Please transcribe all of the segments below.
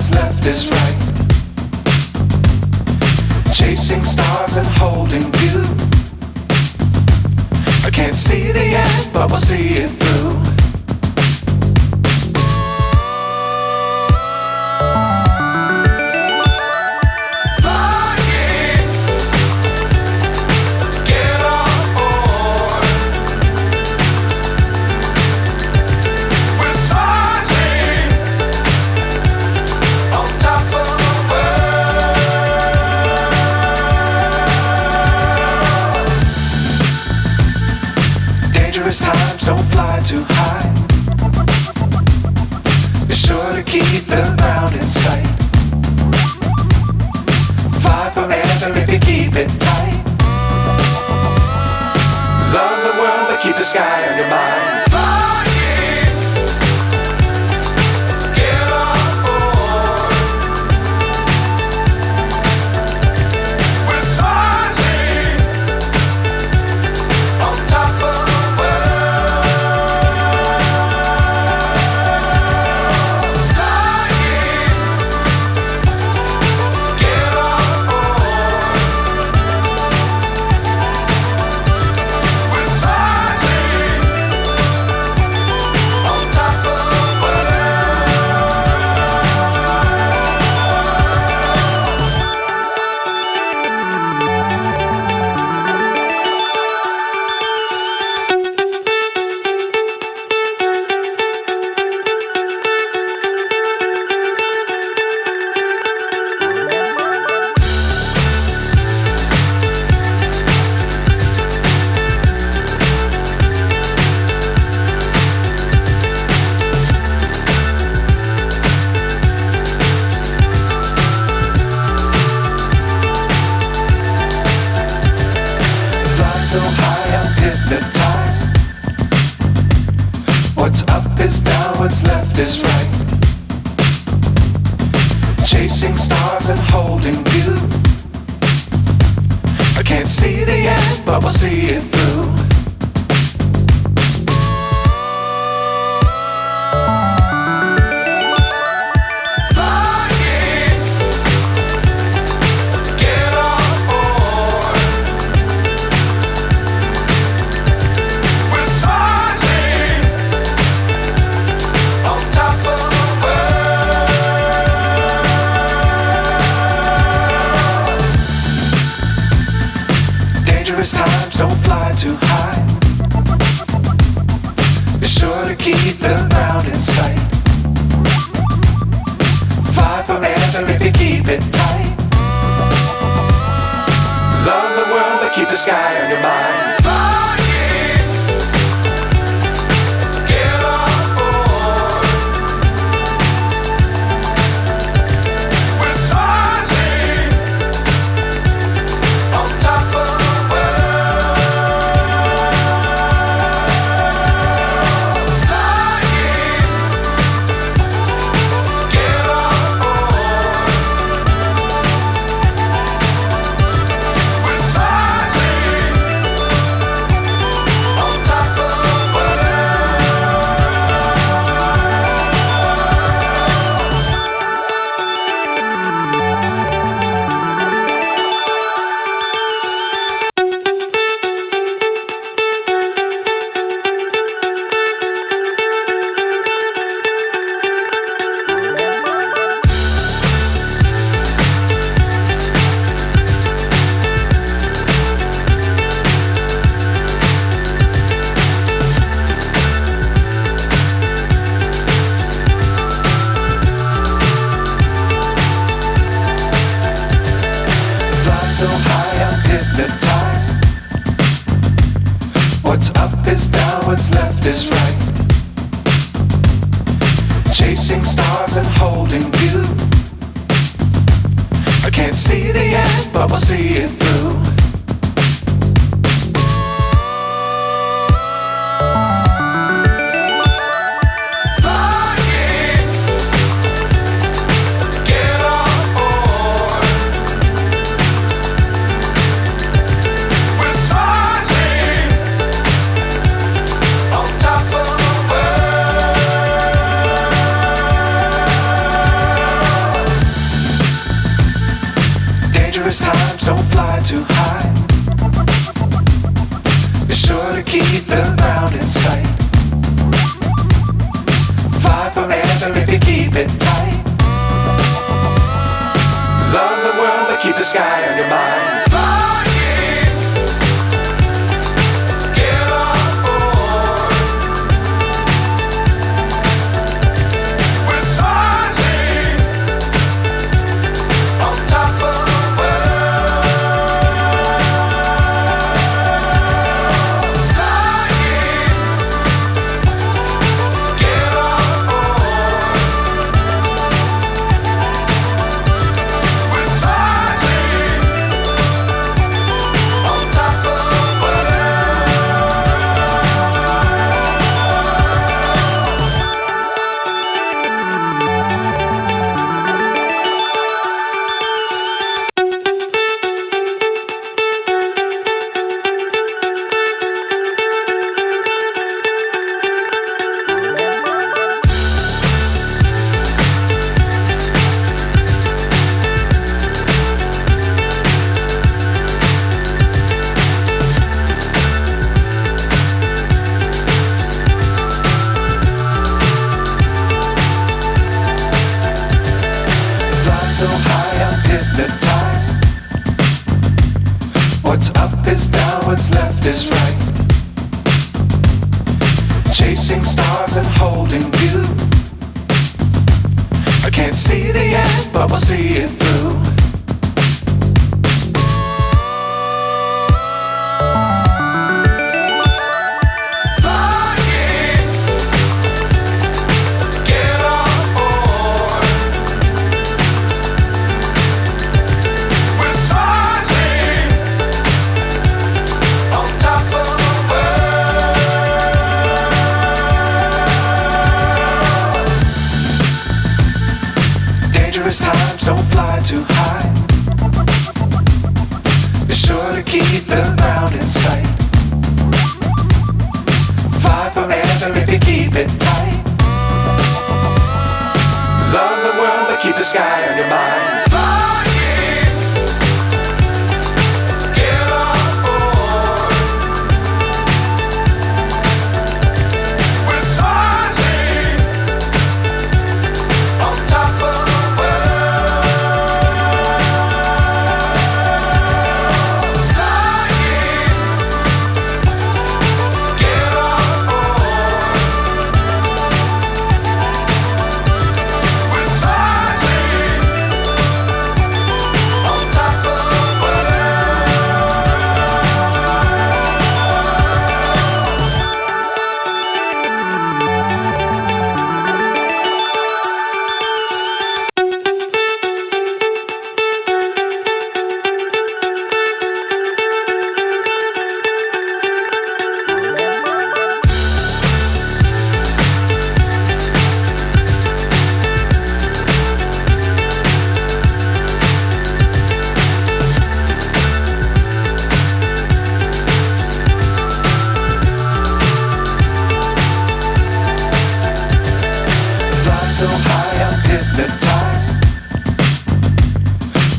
what's left is right. Chasing stars and holding you. I can't see the end, but we'll see it through. Times don't fly too high. Be sure to keep the ground in sight. Fly forever if you keep it tight. Love the world but keep the sky on your mind. So high I'm hypnotized. What's up is down, what's left is right. Chasing stars and holding you. I can't see the end, but we'll see it through. Times don't fly too high. Be sure to keep the ground in sight. Fly forever if you keep it tight. Love the world but keep the sky on your mind. So high I'm hypnotized. What's up is down, what's left is right. Chasing stars and holding you. I can't see the end, but we'll see it through. don't fly too high. Be sure to keep the ground in sight. Fly forever if you keep it tight. Love the world but keep the sky on your mind. Flying, get on board. We're soaring on top of the world. Flying, get on board. We're soaring on top of the world. Fly so high, I'm hypnotized. What's up is down, what's left is right. Chasing stars and holding you. I can't see the end, but we'll see it through. Flying, get on board. We're soaring on top of the world. Dangerous times, don't fly too high. Be sure to keep the ground in sight. Fly forever if you keep it tight. Love the world but keep the sky on your mind. Flying, get on board. We're soaring on top of the world. Flying, get on board. We're soaring on top of the world. Fly so high, I'm hypnotized.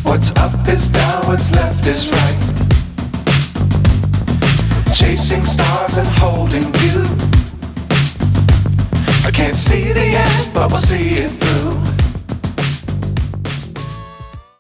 What's up is down, what's left is right. Chasing stars and holding you. I can't see the end, but we'll see it through.